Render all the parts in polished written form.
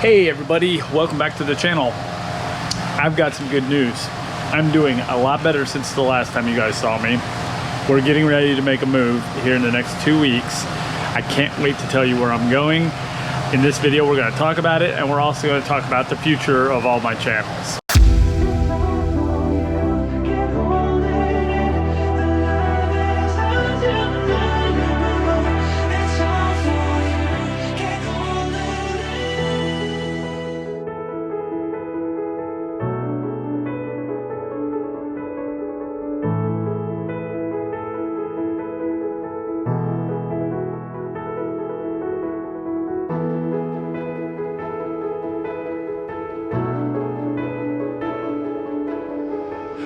Hey everybody, welcome back to the channel. I've got some good news. I'm doing a lot better since the last time you guys saw me. We're getting ready to make a move here in the next 2 weeks. I can't wait to tell you where I'm going. In this video, we're going to talk about it, and we're also going to talk about the future of all my channels.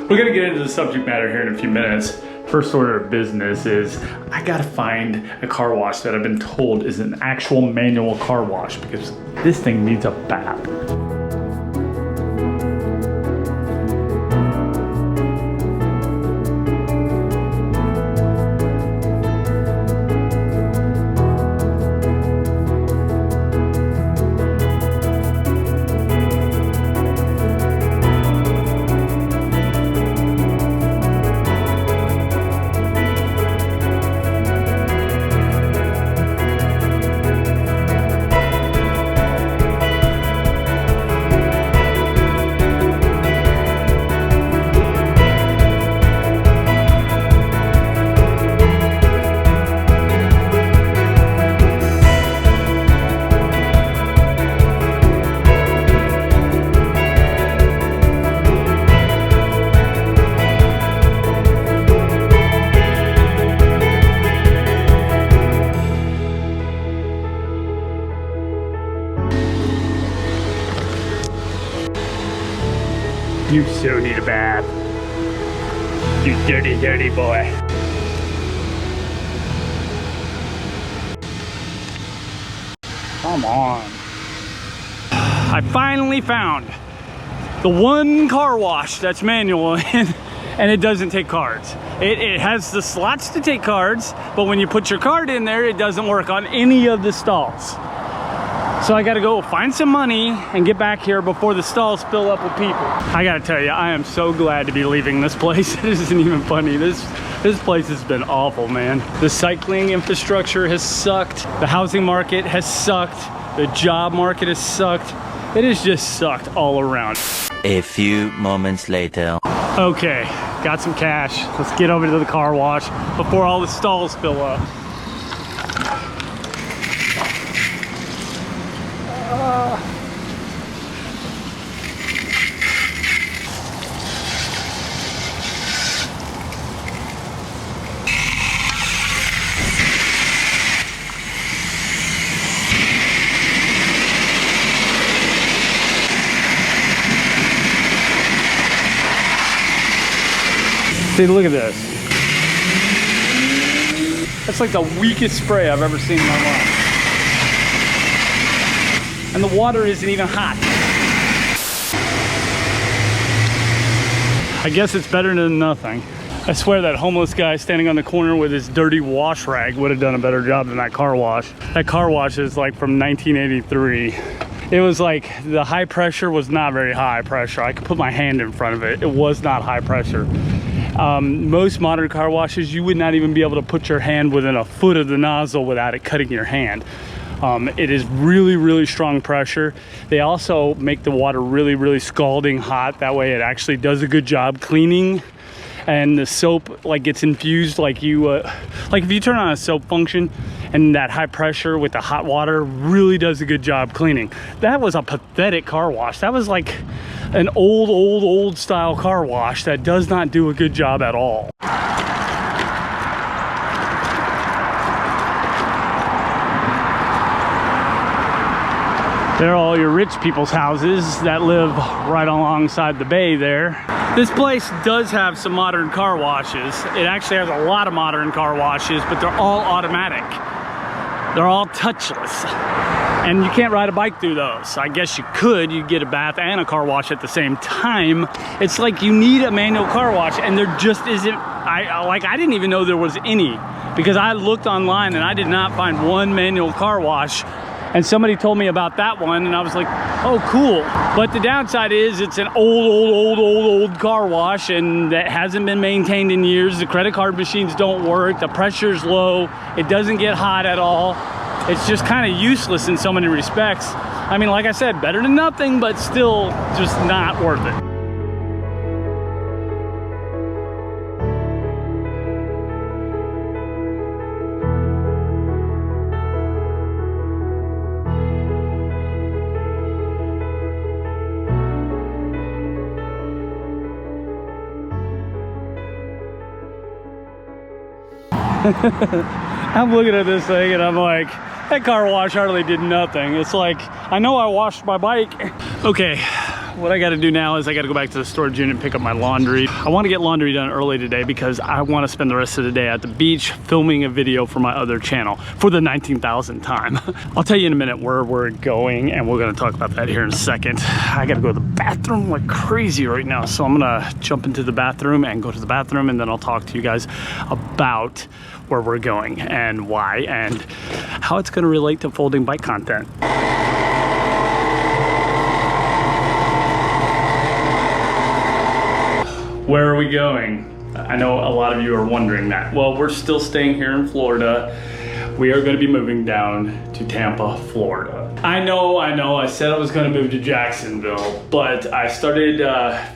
We're gonna get into the subject matter here in a few minutes. First order of business is I gotta find a car wash that I've been told is an actual manual car wash because this thing needs a bath. You so need a bath. You dirty, dirty boy. Come on. I finally found the one car wash that's manual and it doesn't take cards. It has the slots to take cards, but when you put your card in there, it doesn't work on any of the stalls. So I gotta go find some money and get back here before the stalls fill up with people. I gotta tell you, I am so glad to be leaving this place. This isn't even funny. This place has been awful, man. The cycling infrastructure has sucked. The housing market has sucked. The job market has sucked. It has just sucked all around. A few moments later. Okay, got some cash. Let's get over to the car wash before all the stalls fill up. See, look at this. That's like the weakest spray I've ever seen in my life. And the water isn't even hot. I guess it's better than nothing. I swear that homeless guy standing on the corner with his dirty wash rag would have done a better job than that car wash. That car wash is like from 1983. It was like the high pressure was not very high pressure. I could put my hand in front of it. It was not high pressure. Most modern car washes, you would not even be able to put your hand within a foot of the nozzle without it cutting your hand. It is really, really strong pressure. They also make the water really, really scalding hot. That way it actually does a good job cleaning. And the soap like gets infused like if you turn on a soap function and that high pressure with the hot water really does a good job cleaning. That was a pathetic car wash. That was like an old style car wash that does not do a good job at all. There are all your rich people's houses that live right alongside the bay there. This place does have some modern car washes. It actually has a lot of modern car washes, but they're all automatic. They're all touchless. And you can't ride a bike through those. I guess you could, you get a bath and a car wash at the same time. It's like you need a manual car wash and there just isn't, I didn't even know there was any because I looked online and I did not find one manual car wash And somebody told me about that one and I was like, oh, cool. But the downside is it's an old car wash and that hasn't been maintained in years. The credit card machines don't work. The pressure's low. It doesn't get hot at all. It's just kind of useless in so many respects. I mean, like I said, better than nothing, but still just not worth it. I'm looking at this thing and I'm like, that car wash hardly did nothing. It's like, I know I washed my bike. Okay, what I gotta do now is I gotta go back to the storage unit and pick up my laundry. I wanna get laundry done early today because I wanna spend the rest of the day at the beach filming a video for my other channel for the 19,000th time. I'll tell you in a minute where we're going and we're gonna talk about that here in a second. I gotta go to the bathroom like crazy right now. So I'm gonna jump into the bathroom and go to the bathroom and then I'll talk to you guys about where we're going and why and how it's gonna relate to folding bike content. Where are we going? I know a lot of you are wondering that. Well, we're still staying here in Florida. We are gonna be moving down to Tampa, Florida. I know, I said I was gonna move to Jacksonville, but I started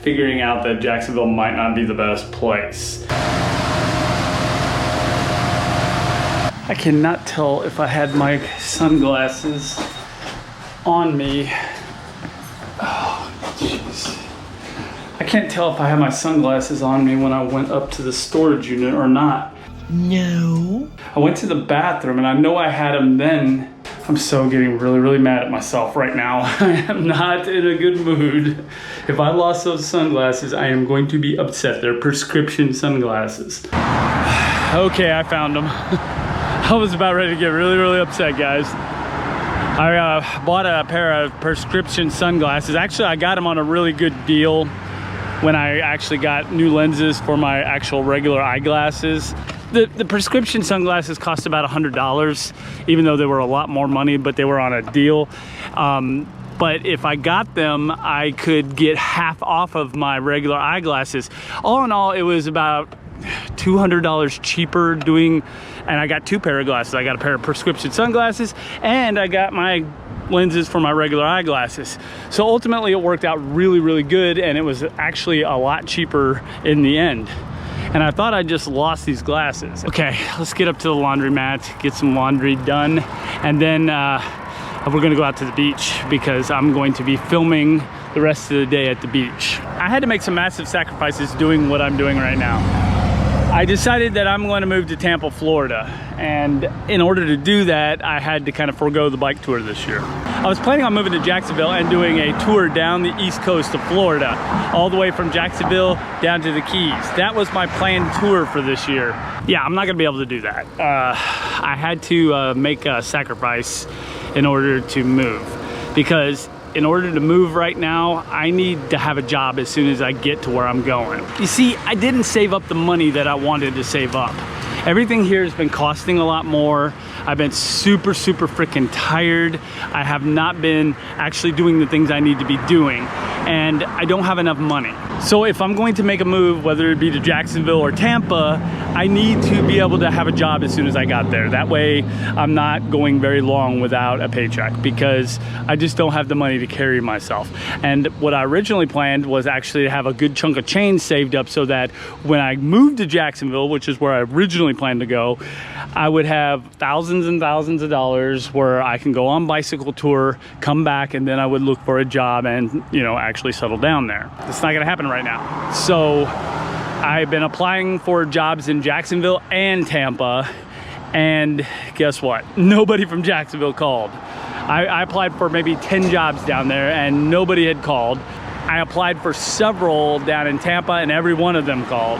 figuring out that Jacksonville might not be the best place. I cannot tell if I had my sunglasses on me. Oh, jeez. I can't tell if I had my sunglasses on me when I went up to the storage unit or not. No. I went to the bathroom and I know I had them then. I'm so getting really mad at myself right now. I am not in a good mood. If I lost those sunglasses, I am going to be upset. They're prescription sunglasses. Okay, I found them. I was about ready to get really upset, guys. I bought a pair of prescription sunglasses. Actually, I got them on a really good deal when I actually got new lenses for my actual regular eyeglasses. The prescription sunglasses cost about $100, even though they were a lot more money, but they were on a deal. But if I got them, I could get half off of my regular eyeglasses. All in all, it was about $200 cheaper doing, and I got two pair of glasses. I got a pair of prescription sunglasses and I got my lenses for my regular eyeglasses. So ultimately it worked out really good and it was actually a lot cheaper in the end. And I thought I just lost these glasses. Okay, let's get up to the laundromat, get some laundry done, and then we're gonna go out to the beach because I'm going to be filming the rest of the day at the beach. I had to make some massive sacrifices doing what I'm doing right now. I decided that I'm going to move to Tampa, Florida. And in order to do that, I had to kind of forego the bike tour this year. I was planning on moving to Jacksonville and doing a tour down the east coast of Florida, all the way from Jacksonville down to the Keys. That was my planned tour for this year. Yeah, I'm not gonna be able to do that. I had to make a sacrifice in order to move, because in order to move right now, I need to have a job as soon as I get to where I'm going. You see, I didn't save up the money that I wanted to save up. Everything here has been costing a lot more. I've been super freaking tired. I have not been actually doing the things I need to be doing, and I don't have enough money. So if I'm going to make a move, whether it be to Jacksonville or Tampa, I need to be able to have a job as soon as I got there. That way I'm not going very long without a paycheck, because I just don't have the money to carry myself. And what I originally planned was actually to have a good chunk of change saved up so that when I moved to Jacksonville, which is where I originally planned to go, I would have thousands and thousands of dollars where I can go on bicycle tour, come back, and then I would look for a job and, you know, actually settle down there. It's not gonna happen right now. So I've been applying for jobs in Jacksonville and Tampa, and guess what? Nobody from Jacksonville called. I applied for maybe 10 jobs down there and nobody had called. I applied for several down in Tampa and every one of them called.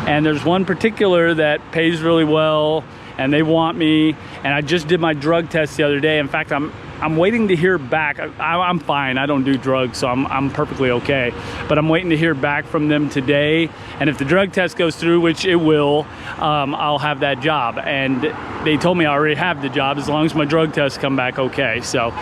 And there's one particular that pays really well and they want me. And I just did my drug test the other day. In fact, I'm I'm waiting to hear back. I'm fine. I don't do drugs, so I'm perfectly okay. But I'm waiting to hear back from them today. And if the drug test goes through, which it will, I'll have that job. And they told me I already have the job as long as my drug tests come back okay. So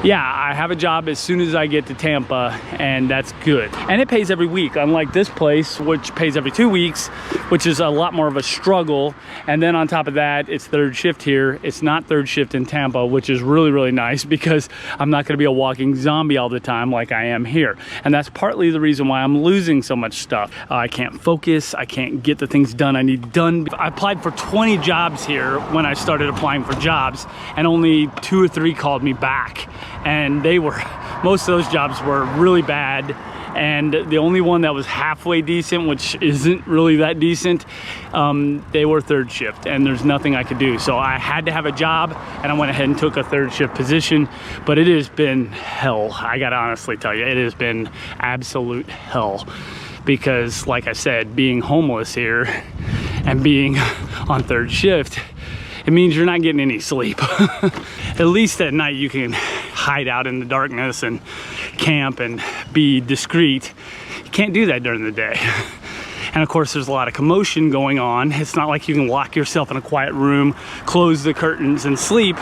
yeah, I have a job as soon as I get to Tampa, and that's good. And it pays every week, unlike this place, which pays every 2 weeks, which is a lot more of a struggle. And then on top of that, it's third shift here. It's not third shift in Tampa, which is really, really nice because I'm not gonna be a walking zombie all the time like I am here. And that's partly the reason why I'm losing so much stuff. I can't focus, I can't get the things done I need done. I applied for 20 jobs here when I started applying for jobs, and only 2 or 3 called me back. And most of those jobs were really bad, and the only one that was halfway decent, which isn't really that decent, they were third shift, and there's nothing I could do. So I had to have a job, and I went ahead and took a third shift position. But it has been hell. I gotta honestly tell you, it has been absolute hell, because like I said, being homeless here and being on third shift, it means you're not getting any sleep. At least at night you can hide out in the darkness and camp and be discreet. You can't do that during the day. And of course there's a lot of commotion going on. It's not like you can lock yourself in a quiet room, close the curtains and sleep.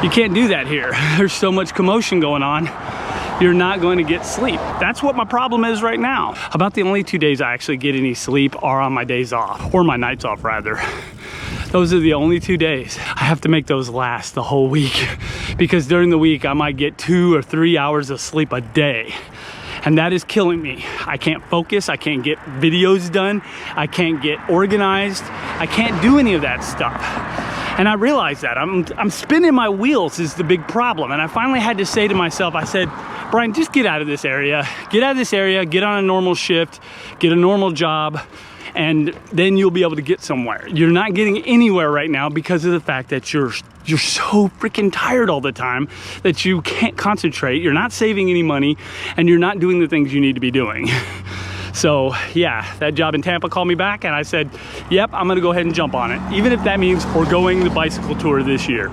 You can't do that here. There's so much commotion going on, you're not going to get sleep. That's what my problem is right now. About the only 2 days I actually get any sleep are on my days off, or my nights off rather. Those are the only 2 days. I have to make those last the whole week, because during the week I might get 2 or 3 hours of sleep a day. And that is killing me. I can't focus, I can't get videos done, I can't get organized, I can't do any of that stuff. And I realize that. I'm spinning my wheels is the big problem. And I finally had to say to myself, I said, Brian, just get out of this area. Get out of this area, get on a normal shift, get a normal job, and then you'll be able to get somewhere. You're not getting anywhere right now because of the fact that you're so freaking tired all the time that you can't concentrate, you're not saving any money, and you're not doing the things you need to be doing. So yeah, that job in Tampa called me back, and I said, yep, I'm gonna go ahead and jump on it, even if that means foregoing the bicycle tour this year.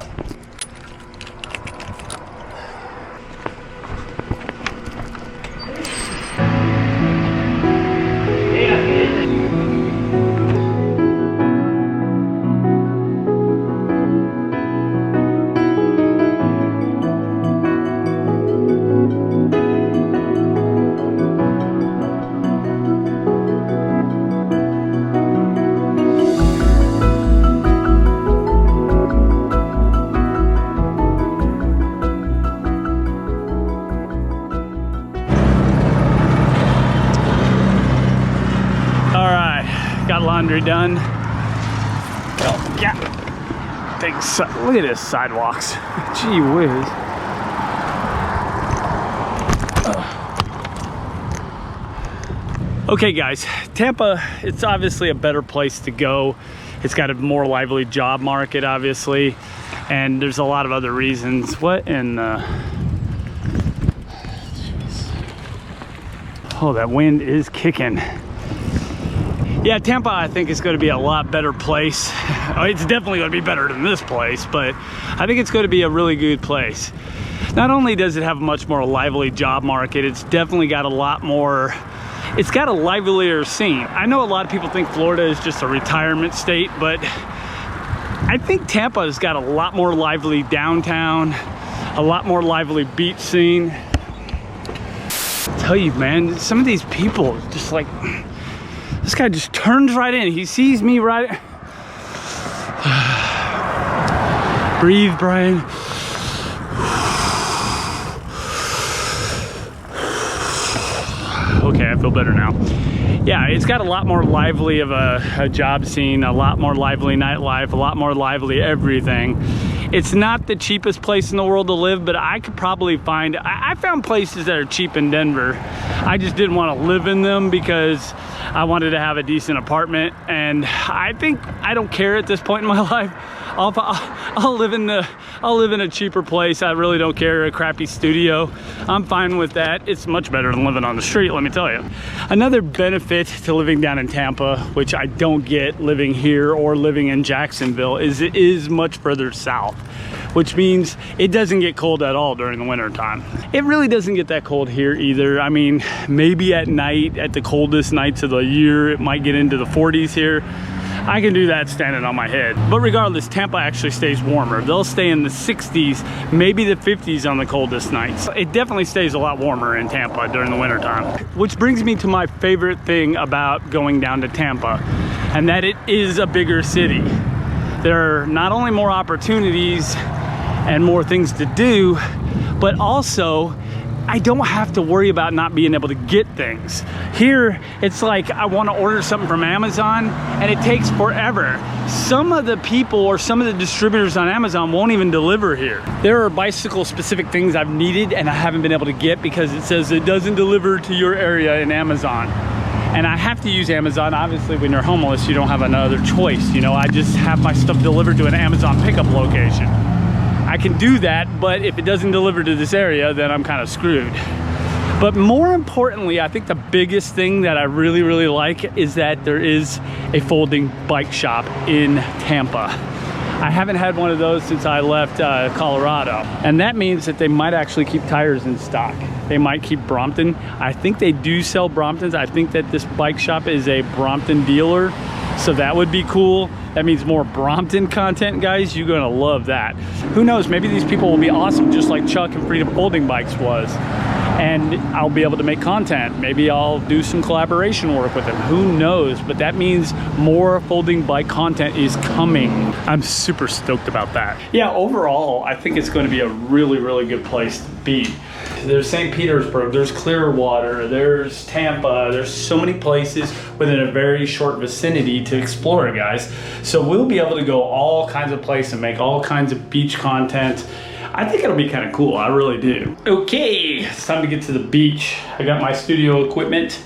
Got laundry done. Oh, yeah. Look at this sidewalks. Gee whiz. Okay guys, Tampa, it's obviously a better place to go. It's got a more lively job market, obviously, and there's a lot of other reasons. What in the... Oh, that wind is kicking. Yeah, Tampa, I think, is going to be a lot better place. It's definitely going to be better than this place, but I think it's going to be a really good place. Not only does it have a much more lively job market, it's definitely got a lot more, it's got a livelier scene. I know a lot of people think Florida is just a retirement state, but I think Tampa has got a lot more lively downtown, a lot more lively beach scene. I tell you, man, some of these people just like, this guy just turns right in. He sees me right. Breathe, Brian. Okay, I feel better now. Yeah, it's got a lot more lively of a job scene, a lot more lively nightlife, a lot more lively everything. It's not the cheapest place in the world to live, but I could probably find, I found places that are cheap in Denver. I just didn't want to live in them because I wanted to have a decent apartment, and I think I don't care at this point in my life. I'll live in a cheaper place. I really don't care. A crappy studio, I'm fine with that. It's much better than living on the street, let me tell you. Another benefit to living down in Tampa, which I don't get living here or living in Jacksonville, is it is much further south, which means it doesn't get cold at all during the winter time. It really doesn't get that cold here either. I mean, maybe at night, at the coldest nights of the year, it might get into the 40s here. I can do that standing on my head. But regardless, Tampa actually stays warmer. They'll stay in the 60s, maybe the 50s on the coldest nights. It definitely stays a lot warmer in Tampa during the winter time. Which brings me to my favorite thing about going down to Tampa, and that it is a bigger city. There are not only more opportunities and more things to do, but also I don't have to worry about not being able to get things. Here, it's like I want to order something from Amazon and it takes forever. Some of the people or some of the distributors on Amazon won't even deliver here. There are bicycle specific things I've needed and I haven't been able to get because it says it doesn't deliver to your area in Amazon. And I have to use Amazon. Obviously, when you're homeless, you don't have another choice. You know, I just have my stuff delivered to an Amazon pickup location. I can do that, but if it doesn't deliver to this area, then I'm kind of screwed. But more importantly, I think the biggest thing that I really, really like is that there is a folding bike shop in Tampa. I haven't had one of those since I left Colorado. And that means that they might actually keep tires in stock. They might keep Brompton. I think they do sell Bromptons. I think that this bike shop is a Brompton dealer. So that would be cool. That means more Brompton content, guys. You're gonna love that. Who knows, maybe these people will be awesome just like Chuck and Freedom Folding Bikes was. And I'll be able to make content. Maybe I'll do some collaboration work with them. Who knows? But that means more folding bike content is coming. I'm super stoked about that. Yeah, overall, I think it's going to be a really, really good place to be. There's St. Petersburg, there's Clearwater, there's Tampa, there's so many places within a very short vicinity to explore, guys. So we'll be able to go all kinds of places and make all kinds of beach content. I think it'll be kind of cool, I really do. Okay, it's time to get to the beach. I got my studio equipment.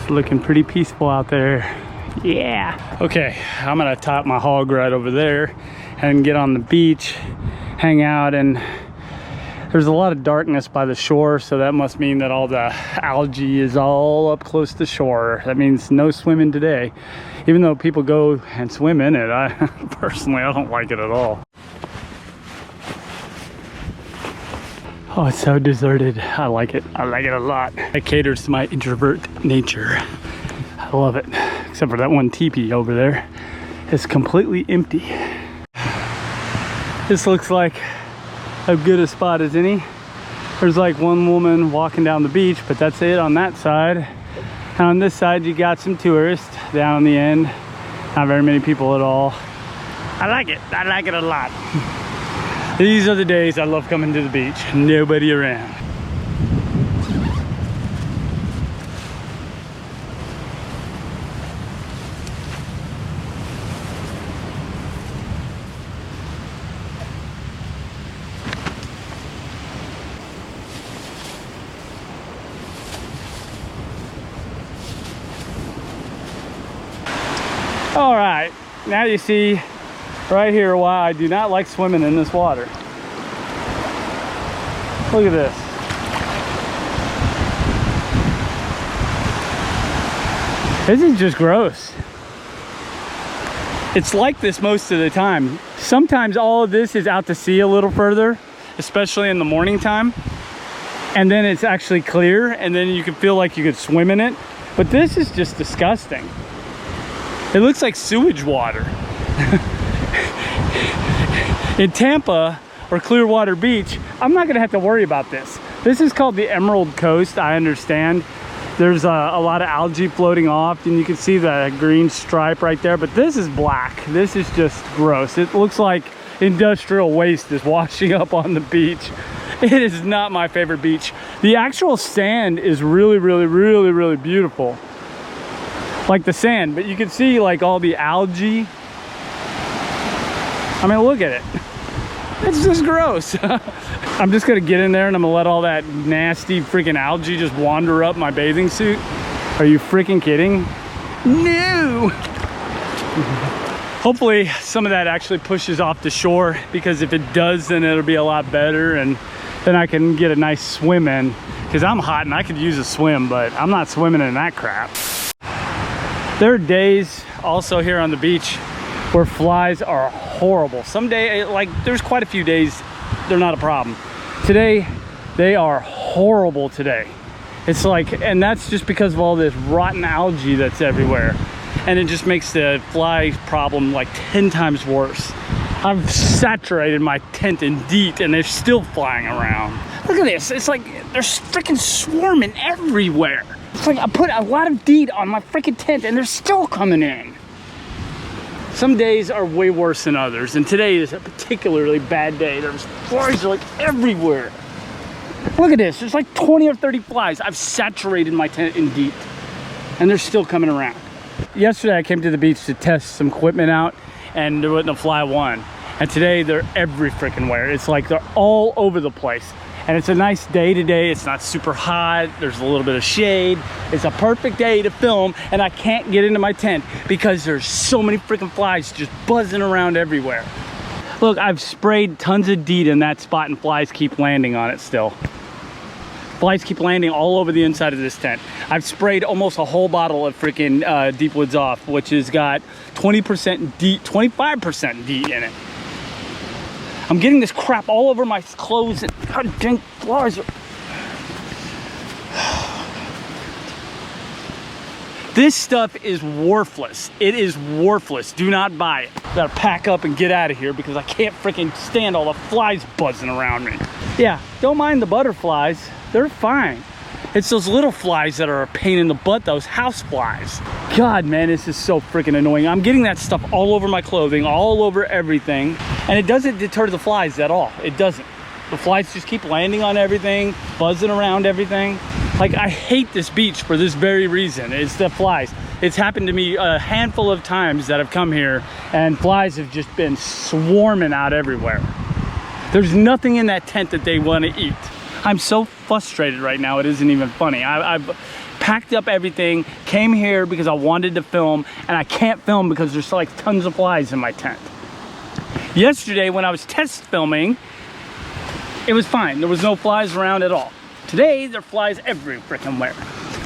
Looking pretty peaceful out there. Yeah. Okay, I'm gonna top my hog right over there and get on the beach, hang out, and there's a lot of darkness by the shore, so that must mean that all the algae is all up close to shore. That means no swimming today. Even though people go and swim in it, I personally, I don't like it at all. Oh, it's so deserted. I like it. I like it a lot. It caters to my introvert nature. I love it. Except for that one teepee over there. It's completely empty. This looks like as good a spot as any. There's like one woman walking down the beach, but that's it on that side. And on this side, you got some tourists down on the end. Not very many people at all. I like it. I like it a lot. These are the days I love coming to the beach. Nobody around. All right, now you see right here why I do not like swimming in this water. Look at this. This is just gross. It's like this most of the time. Sometimes all of this is out to sea a little further, especially in the morning time. And then it's actually clear, and then you can feel like you could swim in it. But this is just disgusting. It looks like sewage water. In Tampa or Clearwater Beach, I'm not gonna have to worry about this. This is called the Emerald Coast, I understand. There's a lot of algae floating off, and you can see the green stripe right there, but this is black. This is just gross. It looks like industrial waste is washing up on the beach. It is not my favorite beach. The actual sand is really, really, really, really beautiful. Like the sand, but you can see like all the algae. I mean, look at it. It's just gross. I'm just gonna get in there and I'm gonna let all that nasty freaking algae just wander up my bathing suit. Are you freaking kidding? No! Hopefully some of that actually pushes off the shore, because if it does, then it'll be a lot better, and then I can get a nice swim in, because I'm hot and I could use a swim, but I'm not swimming in that crap. There are days also here on the beach where flies are horrible. Some day, like there's quite a few days they're not a problem. Today, they are horrible today. It's like, and that's just because of all this rotten algae that's everywhere. And it just makes the fly problem like 10 times worse. I've saturated my tent in DEET and they're still flying around. Look at this, it's like they're freaking swarming everywhere. It's like I put a lot of DEET on my freaking tent and they're still coming in. Some days are way worse than others, and today is a particularly bad day. There's flies are like everywhere. Look at this, there's like 20 or 30 flies. I've saturated my tent in DEET and they're still coming around. Yesterday I came to the beach to test some equipment out and there wasn't a fly one. And today they're every freaking where. It's like they're all over the place. And it's a nice day today. It's not super hot. There's a little bit of shade. It's a perfect day to film, and I can't get into my tent because there's so many freaking flies just buzzing around everywhere. Look, I've sprayed tons of DEET in that spot and flies keep landing on it still. Flies keep landing all over the inside of this tent. I've sprayed almost a whole bottle of freaking Deep Woods Off, which has got 20% DEET, 25% DEET in it. I'm getting this crap all over my clothes and god dang flies. This stuff is worthless. It is worthless. Do not buy it. Gotta pack up and get out of here because I can't freaking stand all the flies buzzing around me. Yeah, don't mind the butterflies. They're fine. It's those little flies that are a pain in the butt, those house flies. God, man, this is so freaking annoying. I'm getting that stuff all over my clothing, all over everything, and it doesn't deter the flies at all. It doesn't. The flies just keep landing on everything, buzzing around everything. Like, I hate this beach for this very reason. It's the flies. It's happened to me a handful of times that I've come here, and flies have just been swarming out everywhere. There's nothing in that tent that they want to eat. I'm so frustrated right now, it isn't even funny. I've packed up everything, came here because I wanted to film, and I can't film because there's like tons of flies in my tent. Yesterday when I was test filming, it was fine. There was no flies around at all. Today, there are flies every freaking where,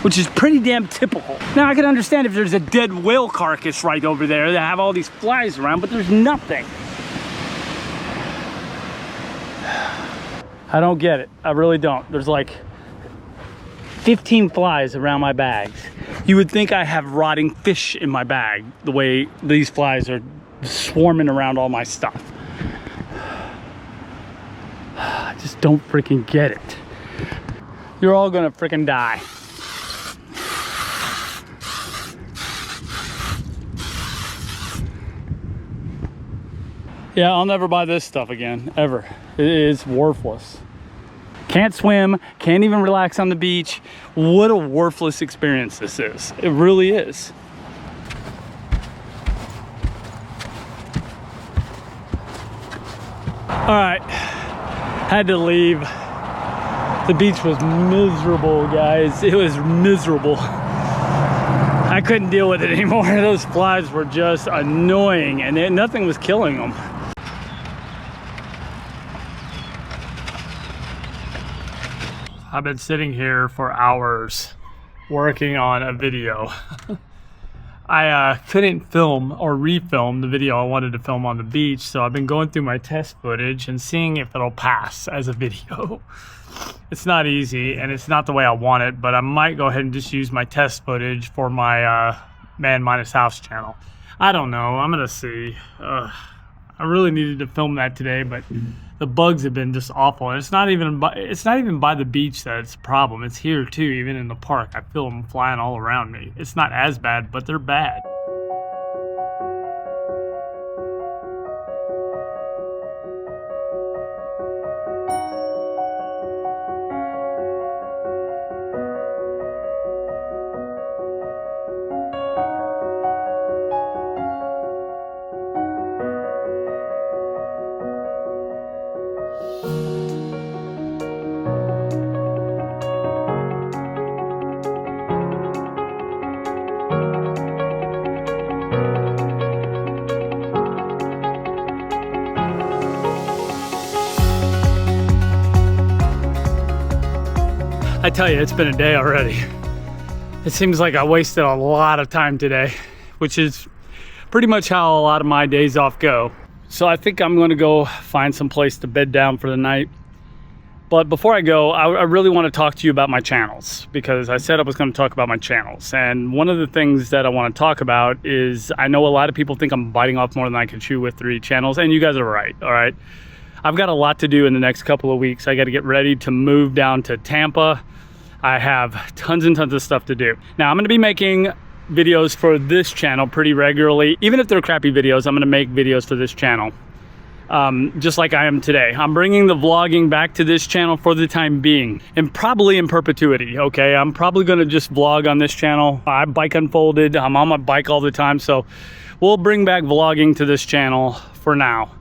which is pretty damn typical. Now I can understand if there's a dead whale carcass right over there that have all these flies around, but there's nothing. I don't get it. I really don't. There's like 15 flies around my bags. You would think I have rotting fish in my bag, the way these flies are swarming around all my stuff. I just don't freaking get it. You're all gonna freaking die. Yeah, I'll never buy this stuff again, ever. It is worthless. Can't swim, can't even relax on the beach. What a worthless experience this is. It really is. All right, had to leave. The beach was miserable, guys. It was miserable. I I couldn't deal with it anymore. Those flies were just annoying, and nothing was killing them. I've been sitting here for hours working on a video. I couldn't film or refilm the video I wanted to film on the beach, so I've been going through my test footage and seeing if it'll pass as a video. It's not easy, and it's not the way I want it, but I might go ahead and just use my test footage for my Man Minus House channel. I don't know. I'm gonna see. I really needed to film that today, but the bugs have been just awful. And it's not even by the beach that it's a problem. It's here too, even in the park. I feel them flying all around me. It's not as bad, but they're bad. I tell you, it's been a day already. It seems like I wasted a lot of time today, which is pretty much how a lot of my days off go. So I think I'm gonna go find some place to bed down for the night. But before I go, I really want to talk to you about my channels, because I said I was going to talk about my channels. And one of the things that I want to talk about is, I know a lot of people think I'm biting off more than I can chew with 3 channels, and you guys are right, all right? I've got a lot to do in the next couple of weeks. I got to get ready to move down to Tampa. I have tons and tons of stuff to do. Now, I'm going to be making videos for this channel pretty regularly. Even if they're crappy videos, I'm going to make videos for this channel. Just like I am today. I'm bringing the vlogging back to this channel for the time being, and probably in perpetuity, okay? I'm probably gonna just vlog on this channel. I bike unfolded, I'm on my bike all the time, so we'll bring back vlogging to this channel for now.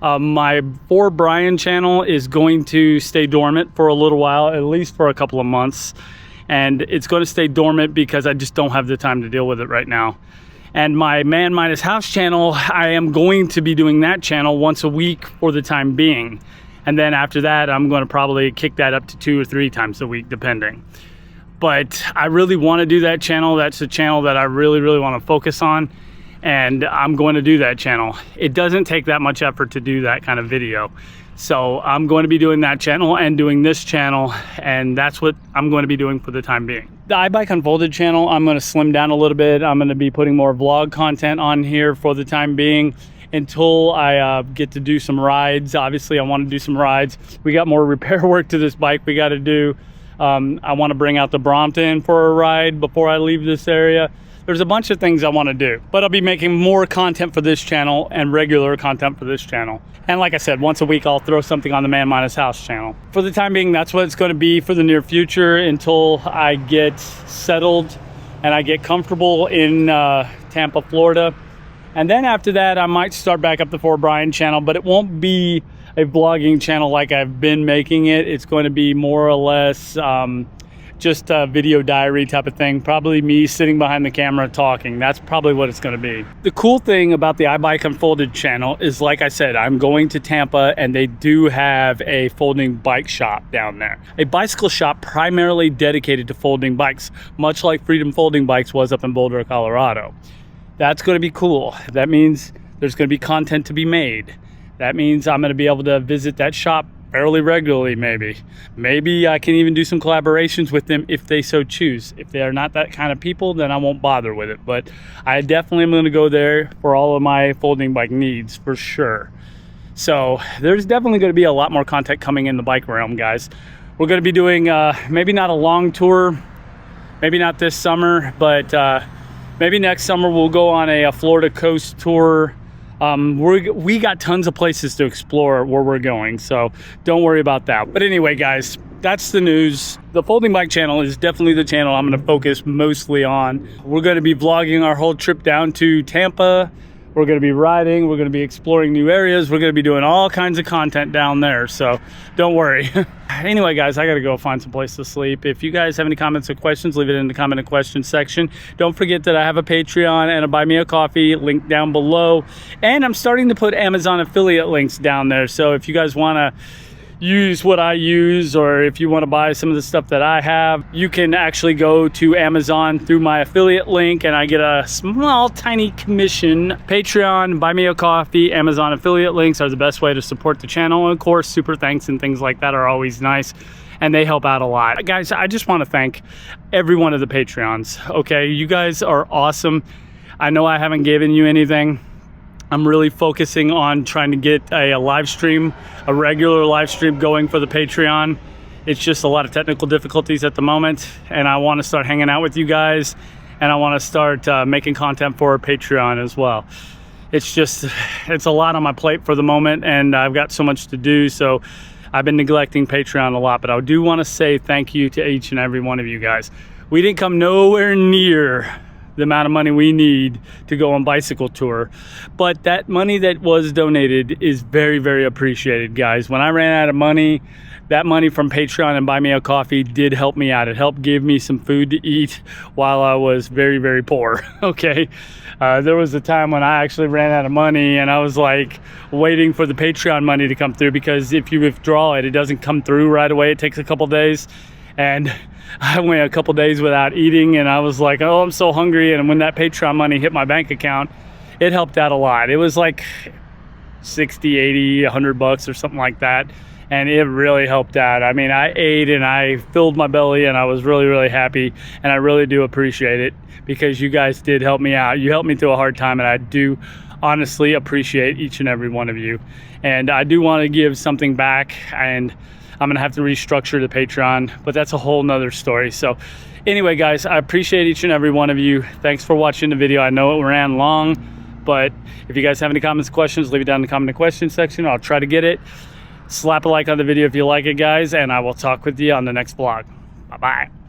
My For Brian channel is going to stay dormant for a little while, at least for a couple of months, and it's going to stay dormant because I just don't have the time to deal with it right now. And my Man Minus House channel, I am going to be doing that channel once a week for the time being. And then after that, I'm going to probably kick that up to 2 or 3 times a week, depending. But I really want to do that channel. That's a channel that I really, really want to focus on. And I'm going to do that channel. It doesn't take that much effort to do that kind of video. So I'm going to be doing that channel and doing this channel, and that's what I'm going to be doing for the time being. The iBike Unfolded channel, I'm going to slim down a little bit. I'm going to be putting more vlog content on here for the time being until I get to do some rides. Obviously, I want to do some rides. We got more repair work to this bike we got to do. I want to bring out the Brompton for a ride before I leave this area. There's a bunch of things I want to do, but I'll be making more content for this channel and regular content for this channel. And like I said, once a week, I'll throw something on the Man Minus House channel. For the time being, that's what it's going to be for the near future until I get settled and I get comfortable in Tampa, Florida. And then after that, I might start back up the For Brian channel, but it won't be a vlogging channel like I've been making it. It's going to be more or less just a video diary type of thing. Probably me sitting behind the camera talking. That's probably what it's going to be. The cool thing about the iBike Unfolded channel is, like I said, I'm going to Tampa and they do have a folding bike shop down there. A bicycle shop primarily dedicated to folding bikes, much like Freedom Folding Bikes was up in Boulder, Colorado. That's going to be cool. That means there's going to be content to be made. That means I'm going to be able to visit that shop fairly regularly, maybe. Maybe I can even do some collaborations with them if they so choose. If they are not that kind of people, then I won't bother with it. But I definitely am going to go there for all of my folding bike needs, for sure. So there's definitely going to be a lot more content coming in the bike realm, guys. We're going to be doing maybe not a long tour, maybe not this summer, but maybe next summer we'll go on a Florida coast tour. We got tons of places to explore where we're going, so don't worry about that. But anyway, guys, that's the news. The Folding Bike channel is definitely the channel I'm going to focus mostly on. We're going to be vlogging our whole trip down to Tampa. We're going to be riding. We're going to be exploring new areas. We're going to be doing all kinds of content down there. So don't worry. Anyway, guys, I got to go find some place to sleep. If you guys have any comments or questions, leave it in the comment and question section. Don't forget that I have a Patreon and a Buy Me a Coffee link down below. And I'm starting to put Amazon affiliate links down there. So if you guys want to use what I use, or if you want to buy some of the stuff that I have, you can actually go to Amazon through my affiliate link and I get a small tiny commission. Patreon, Buy Me a Coffee, Amazon affiliate links are the best way to support the channel, and of course super thanks and things like that are always nice and they help out a lot. Guys, I just want to thank every one of the Patreons. Okay, you guys are awesome. I know I haven't given you anything. I'm really focusing on trying to get a live stream, a regular live stream going for the Patreon. It's just a lot of technical difficulties at the moment, and I want to start hanging out with you guys, and I want to start making content for Patreon as well. It's a lot on my plate for the moment, and I've got so much to do, so I've been neglecting Patreon a lot, but I do want to say thank you to each and every one of you guys. We didn't come nowhere near the amount of money we need to go on bicycle tour, but that money that was donated is very, very appreciated, guys. When I ran out of money, that money from Patreon and Buy Me a Coffee did help me out. It helped give me some food to eat while I was very, very poor. Okay, there was a time when I actually ran out of money and I was like waiting for the Patreon money to come through, because if you withdraw it, it doesn't come through right away. It takes a couple days, and I went a couple days without eating, and I was like, oh, I'm so hungry. And when that Patreon money hit my bank account, it helped out a lot. It was like 60, 80, 100 bucks or something like that. And it really helped out. I mean, I ate and I filled my belly, and I was really, really happy. And I really do appreciate it, because you guys did help me out. You helped me through a hard time, and I do honestly appreciate each and every one of you. And I do want to give something back, and I'm gonna have to restructure the Patreon, but that's a whole nother story. So anyway, guys, I appreciate each and every one of you. Thanks for watching the video. I know it ran long, but if you guys have any comments, questions, leave it down in the comment and question section. I'll try to get it. Slap a like on the video if you like it, guys, and I will talk with you on the next vlog. Bye-bye.